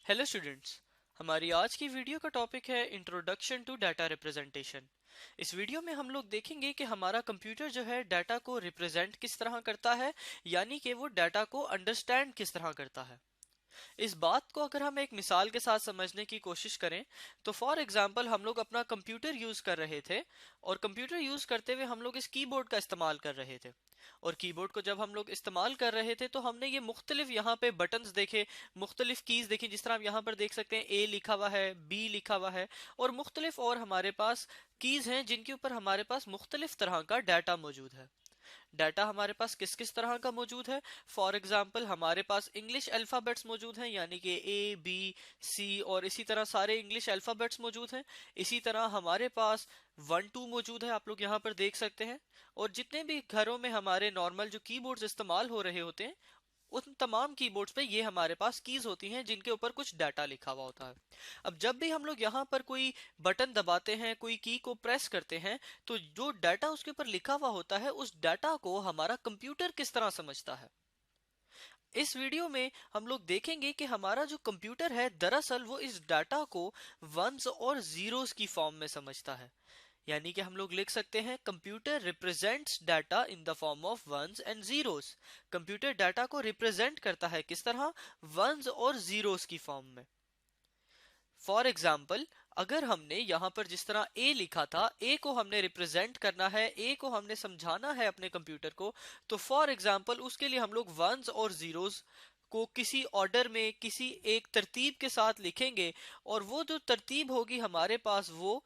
Hello students. हमारी आज की वीडियो का टॉपिक है इंट्रोडक्शन टू डाटा रिप्रेजेंटेशन। इस वीडियो में हम लोग देखेंगे कि हमारा कंप्यूटर जो है डाटा को रिप्रेजेंट किस तरह करता है, यानी कि वो डाटा को अंडरस्टैंड किस तरह करता है। इस बात को अगर हम एक मिसाल के साथ समझने की कोशिश करें तो फॉर एग्जांपल हम लोग अपना कंप्यूटर यूज कर रहे थे और कंप्यूटर यूज करते हुए हम लोग इस कीबोर्ड का इस्तेमाल कर रहे थे। और कीबोर्ड को जब हम लोग इस्तेमाल कर रहे थे तो हमने ये मुख्तलिफ यहाँ पे बटन्स देखे, मुख्तलिफ कीज देखी। जिस तरह आप यहाँ पर देख सकते हैं ए लिखा हुआ है, बी लिखा हुआ है और मुख्तलिफ और हमारे पास कीज हैं जिनके ऊपर हमारे पास मुख्तलिफ तरह का डाटा मौजूद है। डाटा हमारे पास किस किस तरह का मौजूद है? फॉर एग्जाम्पल हमारे पास इंग्लिश अल्फाबेट्स मौजूद हैं, यानी कि ए बी सी और इसी तरह सारे इंग्लिश अल्फाबेट्स मौजूद हैं। इसी तरह हमारे पास 1 2 मौजूद है, आप लोग यहाँ पर देख सकते हैं। और जितने भी घरों में हमारे नॉर्मल जो कीबोर्ड्स इस्तेमाल हो रहे होते हैं उन तमाम कीबोर्ड्स पे ये हमारे पास कीज होती हैं जिनके ऊपर कुछ डाटा लिखा हुआ होता है। अब जब भी हम लोग यहाँ पर कोई बटन दबाते हैं, कोई की को प्रेस करते हैं, तो जो डाटा उसके ऊपर लिखा हुआ होता है उस डाटा को हमारा कंप्यूटर किस तरह समझता है। इस वीडियो में हम लोग देखेंगे कि हमारा जो कंप्यूटर है दरअसल वो इस डाटा को वंस और जीरोस की फॉर्म में समझता है। यानी कि हम लोग लिख सकते हैं computer represents data in the form of ones and zeros. Computer data को रिप्रेजेंट करता है किस तरह? वंस और जीरोस की फॉर्म में। फॉर एग्जाम्पल अगर हमने यहाँ पर जिस तरह ए लिखा था, ए को हमने रिप्रेजेंट करना है, ए को हमने समझाना है अपने कंप्यूटर को, तो फॉर एग्जाम्पल उसके लिए हम लोग वंस और जीरोस को किसी ऑर्डर में किसी एक तरतीब के साथ लिखेंगे और वो जो तरतीब होगी हमारे पास वो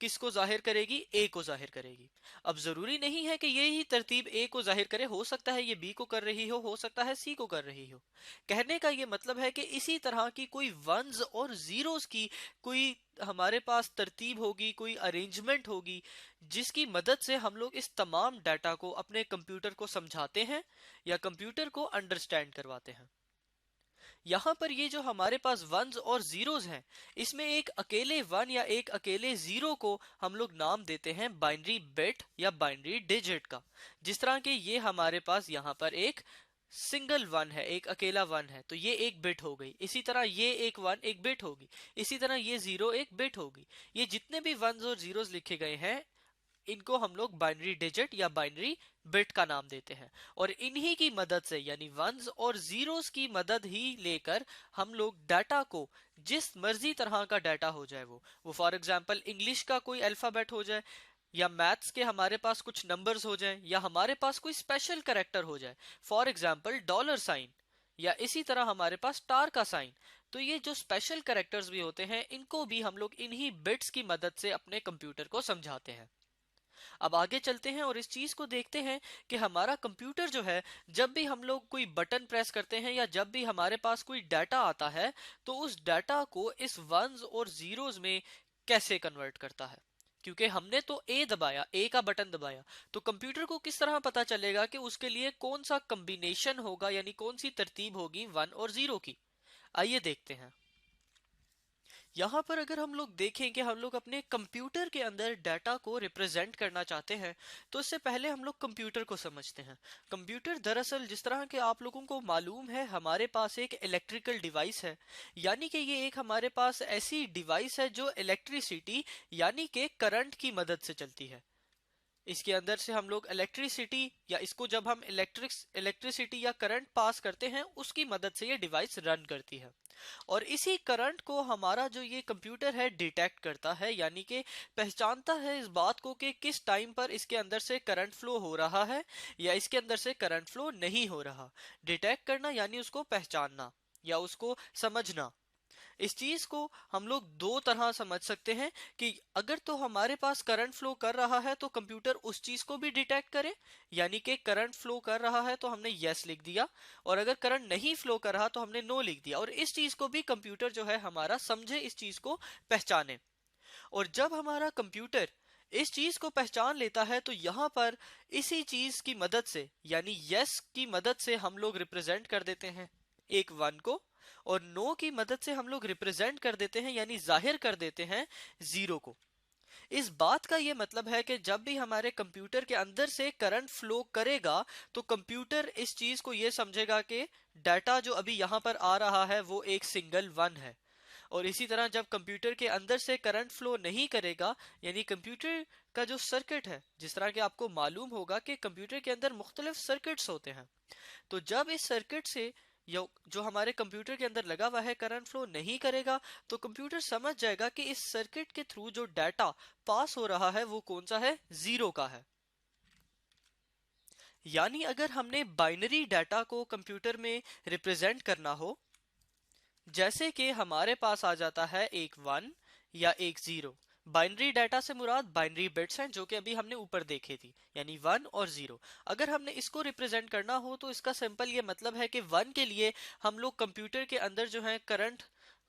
किसको जाहिर करेगी? ए को जाहिर करेगी। अब जरूरी नहीं है कि ये ही तरतीब ए को जाहिर करे, हो सकता है ये बी को कर रही हो सकता है सी को कर रही हो। कहने का ये मतलब है कि इसी तरह की कोई वंस और जीरोस की कोई हमारे पास तरतीब होगी, कोई अरेंजमेंट होगी जिसकी मदद से हम लोग इस तमाम डाटा को अपने कंप्यूटर को समझाते हैं या कंप्यूटर को अंडरस्टैंड करवाते हैं। यहाँ पर ये जो हमारे पास वंस और जीरोस हैं, इसमें एक अकेले वन या एक अकेले जीरो को हम लोग नाम देते हैं बाइनरी बिट या बाइनरी डिजिट का। जिस तरह के ये हमारे पास यहाँ पर एक सिंगल वन है, एक अकेला वन है, तो ये एक बिट हो गई। इसी तरह ये एक वन एक बिट होगी, इसी तरह ये जीरो एक बिट होगी। ये जितने भी वंस और जीरोस लिखे गए हैं इनको हम लोग बाइनरी डिजिट या बाइनरी बिट का नाम देते हैं। और इन्हीं की मदद से यानी वंस और जीरोस की मदद ही लेकर हम लोग डाटा को, जिस मर्जी तरह का डाटा हो जाए वो फॉर एग्जांपल इंग्लिश का कोई अल्फाबेट हो जाए या मैथ्स के हमारे पास कुछ नंबर्स हो जाए या हमारे पास कोई स्पेशल कैरेक्टर हो जाए, फॉर एग्जांपल डॉलर साइन या इसी तरह हमारे पास स्टार का साइन, तो ये जो स्पेशल कैरेक्टर्स भी होते हैं इनको भी हम लोग इन्हीं बिट्स की मदद से अपने कंप्यूटर को समझाते हैं। अब आगे चलते हैं और इस चीज को देखते हैं कि हमारा कंप्यूटर जो है जब भी हम लोग कोई बटन प्रेस करते हैं या जब भी हमारे पास कोई डाटा आता है तो उस डाटा को इस वंस और जीरोस में कैसे कन्वर्ट करता है। क्योंकि हमने तो ए दबाया, ए का बटन दबाया, तो कंप्यूटर को किस तरह पता चलेगा कि उसके लिए कौन सा कॉम्बिनेशन होगा, यानी कौन सी तरतीब होगी वन और जीरो की। आइए देखते हैं। यहाँ पर अगर हम लोग देखें कि हम लोग अपने कंप्यूटर के अंदर डाटा को रिप्रेजेंट करना चाहते हैं तो इससे पहले हम लोग कंप्यूटर को समझते हैं। कंप्यूटर दरअसल जिस तरह के आप लोगों को मालूम है हमारे पास एक इलेक्ट्रिकल डिवाइस है, यानी कि ये एक हमारे पास ऐसी डिवाइस है जो इलेक्ट्रिसिटी यानी कि करंट की मदद से चलती है। इसके अंदर से हम लोग इलेक्ट्रिसिटी या इसको जब हम इलेक्ट्रिसिटी या करंट पास करते हैं उसकी मदद से ये डिवाइस रन करती है। और इसी करंट को हमारा जो ये कंप्यूटर है डिटेक्ट करता है, यानी कि पहचानता है इस बात को कि किस टाइम पर इसके अंदर से करंट फ्लो हो रहा है या इसके अंदर से करंट फ्लो नहीं हो रहा। डिटेक्ट करना यानी उसको पहचानना या उसको समझना। इस चीज को हम लोग दो तरह समझ सकते हैं कि अगर तो हमारे पास करंट फ्लो कर रहा है तो कंप्यूटर उस चीज को भी डिटेक्ट करे, यानी कि करंट फ्लो कर रहा है तो हमने यस लिख दिया, और अगर करंट नहीं फ्लो कर रहा तो हमने नो लिख दिया। और इस चीज को भी कंप्यूटर जो है हमारा समझे, इस चीज को पहचाने। और जब हमारा कंप्यूटर इस चीज को पहचान लेता है तो यहां पर इसी चीज की मदद से यानी यस की मदद से हम लोग रिप्रेजेंट कर देते हैं एक वन को, और नो की मदद से हम लोग रिप्रेजेंट कर देते हैं यानी जाहिर कर देते हैं जीरो को। इस बात का ये मतलब है कि जब भी हमारे कंप्यूटर के अंदर से करंट फ्लो करेगा तो कंप्यूटर इस चीज को ये समझेगा कि डाटा जो अभी यहाँ पर आ रहा है वो एक सिंगल वन है। और इसी तरह जब कंप्यूटर के अंदर से करंट फ्लो नहीं करेगा, यानी कंप्यूटर का जो सर्किट है, जिस तरह कि आपको मालूम होगा कि कंप्यूटर के अंदर मुख्तलिफ सर्किट्स होते हैं, तो जब इस सर्किट से जो हमारे कंप्यूटर के अंदर लगा हुआ है करंट फ्लो नहीं करेगा, तो कंप्यूटर समझ जाएगा कि इस सर्किट के थ्रू जो डाटा पास हो रहा है वो कौन सा है, जीरो का है। यानी अगर हमने बाइनरी डाटा को कंप्यूटर में रिप्रेजेंट करना हो, जैसे कि हमारे पास आ जाता है एक वन या एक जीरो। बाइनरी डाटा से मुराद बाइनरी बिट्स हैं जो कि अभी हमने ऊपर देखे थी, यानी वन और जीरो। अगर हमने इसको रिप्रेजेंट करना हो तो इसका सिंपल ये मतलब है कि वन के लिए हम लोग कंप्यूटर के अंदर जो है करंट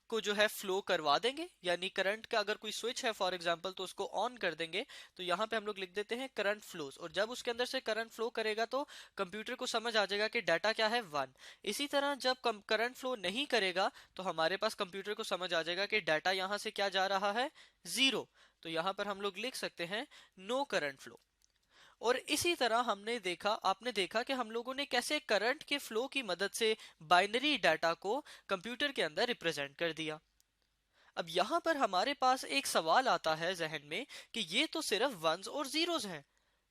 को जो है फ्लो करवा देंगे, यानी करंट का अगर कोई स्विच है फॉर एग्जांपल तो उसको ऑन कर देंगे, तो यहाँ पे हम लोग लिख देते हैं करंट फ्लोज, और जब उसके अंदर से करंट फ्लो करेगा तो कंप्यूटर को समझ आ जाएगा कि डाटा क्या है, वन। इसी तरह जब करंट फ्लो नहीं करेगा तो हमारे पास कंप्यूटर को समझ आ जाएगा कि डाटा यहाँ से क्या जा रहा है, जीरो। तो यहाँ पर हम लोग लिख सकते हैं नो करंट फ्लो। और इसी तरह आपने देखा कि हम लोगों ने कैसे करंट के फ्लो की मदद से बाइनरी डाटा को कंप्यूटर के अंदर रिप्रेजेंट कर दिया। अब यहाँ पर हमारे पास एक सवाल आता है जहन में कि ये तो सिर्फ वंस और जीरोस हैं,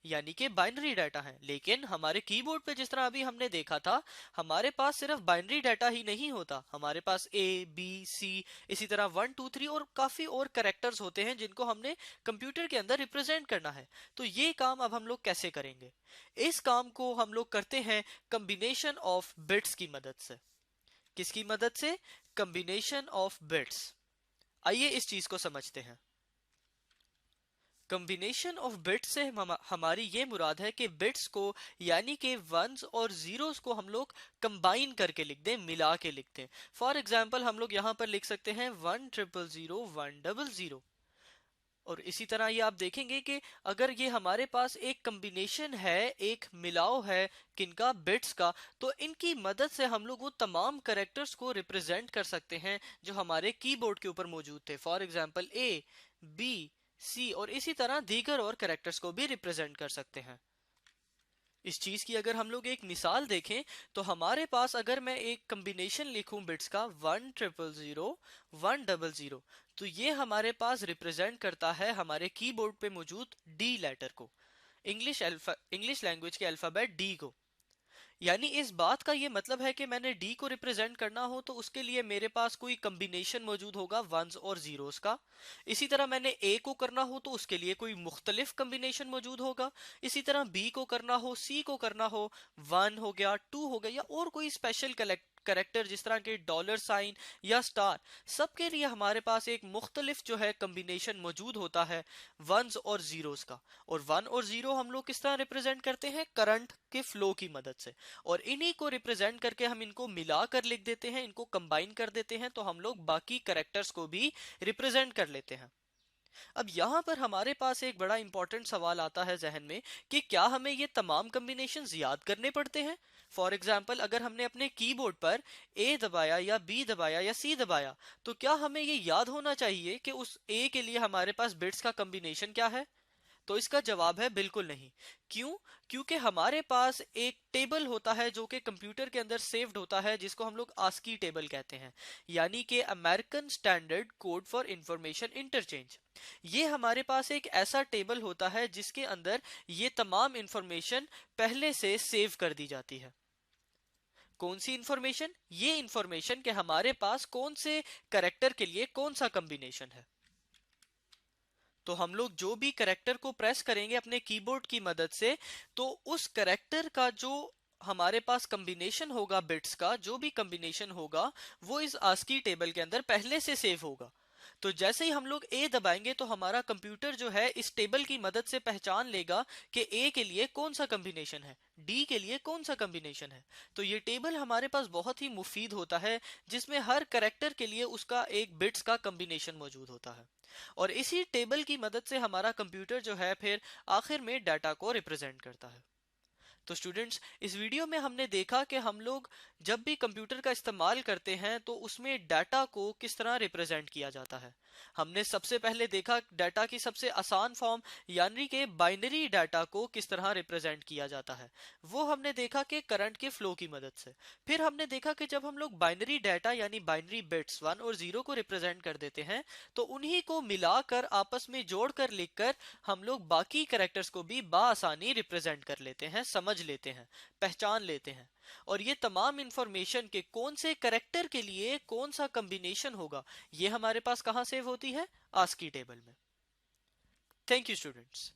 यानी कि बाइनरी डाटा है, लेकिन हमारे कीबोर्ड पे जिस तरह अभी हमने देखा था, हमारे पास सिर्फ बाइनरी डाटा ही नहीं होता, हमारे पास ए बी सी इसी तरह वन टू थ्री और काफी और कैरेक्टर्स होते हैं जिनको हमने कंप्यूटर के अंदर रिप्रेजेंट करना है। तो ये काम अब हम लोग कैसे करेंगे? इस काम को हम लोग करते हैं कम्बिनेशन ऑफ बिट्स की मदद से। किसकी मदद से? Combination of bits. आइए इस चीज को समझते हैं। कम्बिनेशन ऑफ बिट्स से हमारी ये मुराद है कि बिट्स को, यानी कि वंस और जीरोस को हम लोग कंबाइन करके लिख दें, मिला के लिख दें। फॉर एग्जाम्पल हम लोग यहाँ पर लिख सकते हैं 10001 100। और इसी तरह ये आप देखेंगे कि अगर ये हमारे पास एक कम्बिनेशन है, एक मिलाव है किनका, बिट्स का, तो इनकी मदद से हम लोग वो तमाम कैरेक्टर्स को रिप्रेजेंट कर सकते हैं जो हमारे कीबोर्ड के ऊपर मौजूद थे। For example A B C और इसी तरह दीगर और कैरेक्टर्स को भी रिप्रेजेंट कर सकते हैं। इस चीज की अगर हम लोग एक मिसाल देखें तो हमारे पास अगर मैं एक कॉम्बिनेशन लिखूं बिट्स का 10001 100, तो ये हमारे पास रिप्रेजेंट करता है हमारे कीबोर्ड पे मौजूद डी लेटर को, इंग्लिश लैंग्वेज के अल्फाबेट डी को। यानी इस बात का ये मतलब है कि मैंने डी को रिप्रेजेंट करना हो तो उसके लिए मेरे पास कोई कम्बिनेशन मौजूद होगा वंस और जीरोस का। इसी तरह मैंने ए को करना हो तो उसके लिए कोई मुख्तलिफ कम्बिनेशन मौजूद होगा। इसी तरह बी को करना हो, सी को करना हो, वन हो गया, टू हो गया, या और कोई स्पेशल करेक्टर जिस तरह के डॉलर साइन या स्टार, सबके लिए हमारे पास एक मुख्तलिफ जो है कम्बिनेशन मौजूद होता है वंस और जीरोस का। और वन और जीरो हम लोग किस तरह रिप्रेजेंट करते हैं? करंट के फ्लो की मदद से। और इन्हीं को रिप्रेजेंट करके हम इनको मिलाकर लिख देते हैं, इनको कंबाइन कर देते हैं, तो हम लोग बाकी कैरेक्टर्स को भी रिप्रेजेंट कर लेते हैं। अब यहाँ पर हमारे पास एक बड़ा इंपॉर्टेंट सवाल आता है जहन में कि क्या हमें ये तमाम कॉम्बिनेशंस याद करने पड़ते हैं? फॉर एग्जाम्पल अगर हमने अपने कीबोर्ड पर ए दबाया या बी दबाया या सी दबाया, तो क्या हमें ये याद होना चाहिए कि उस ए के लिए हमारे पास बिट्स का कॉम्बिनेशन क्या है? तो इसका जवाब है बिल्कुल नहीं। क्यों? क्योंकि हमारे पास एक टेबल होता है जो कि कंप्यूटर के अंदर सेव्ड होता है, जिसको हम लोग आस्की टेबल कहते हैं, यानी कि American standard code for information interchange. ये हमारे पास एक ऐसा टेबल होता है जिसके अंदर ये तमाम इंफॉर्मेशन पहले से सेव कर दी जाती है। कौन सी इंफॉर्मेशन? ये इंफॉर्मेशन कि हमारे पास कौन से करेक्टर के लिए कौन सा कॉम्बिनेशन है। तो हम लोग जो भी करेक्टर को प्रेस करेंगे अपने कीबोर्ड की मदद से, तो उस करेक्टर का जो हमारे पास कॉम्बिनेशन होगा, बिट्स का जो भी कॉम्बिनेशन होगा, वो इस आस्की टेबल के अंदर पहले से सेव होगा। तो जैसे ही हम लोग ए दबाएंगे तो हमारा कंप्यूटर जो है इस टेबल की मदद से पहचान लेगा कि ए के लिए कौन सा कॉम्बिनेशन है, डी के लिए कौन सा कॉम्बिनेशन है। तो ये टेबल हमारे पास बहुत ही मुफीद होता है, जिसमें हर करेक्टर के लिए उसका एक बिट्स का कॉम्बिनेशन मौजूद होता है। और इसी टेबल की मदद से हमारा कंप्यूटर जो है फिर आखिर में डाटा को रिप्रेजेंट करता है। तो स्टूडेंट्स, इस वीडियो में हमने देखा कि हम लोग जब भी कंप्यूटर का इस्तेमाल करते हैं तो उसमें डाटा को किस तरह रिप्रेजेंट किया जाता है। हमने सबसे पहले देखा डाटा की सबसे आसान फॉर्म यानी कि बाइनरी डाटा को किस तरह रिप्रेजेंट किया जाता है। वो हमने देखा कि करंट के फ्लो की मदद से। फिर हमने देखा कि जब हम लोग बाइनरी डाटा यानी बाइनरी बिट्स 1 और 0 को रिप्रेजेंट कर देते हैं तो उन्हीं को मिलाकर आपस में जोड़कर लिखकर हम लोग बाकी कैरेक्टर्स को भी बाआसानी रिप्रेजेंट कर लेते हैं, समझ लेते हैं, पहचान लेते हैं। और ये तमाम इंफॉर्मेशन के कौन से कैरेक्टर के लिए कौन सा कॉम्बिनेशन होगा, ये हमारे पास कहां सेव होती है? आस्की टेबल में। Thank you students.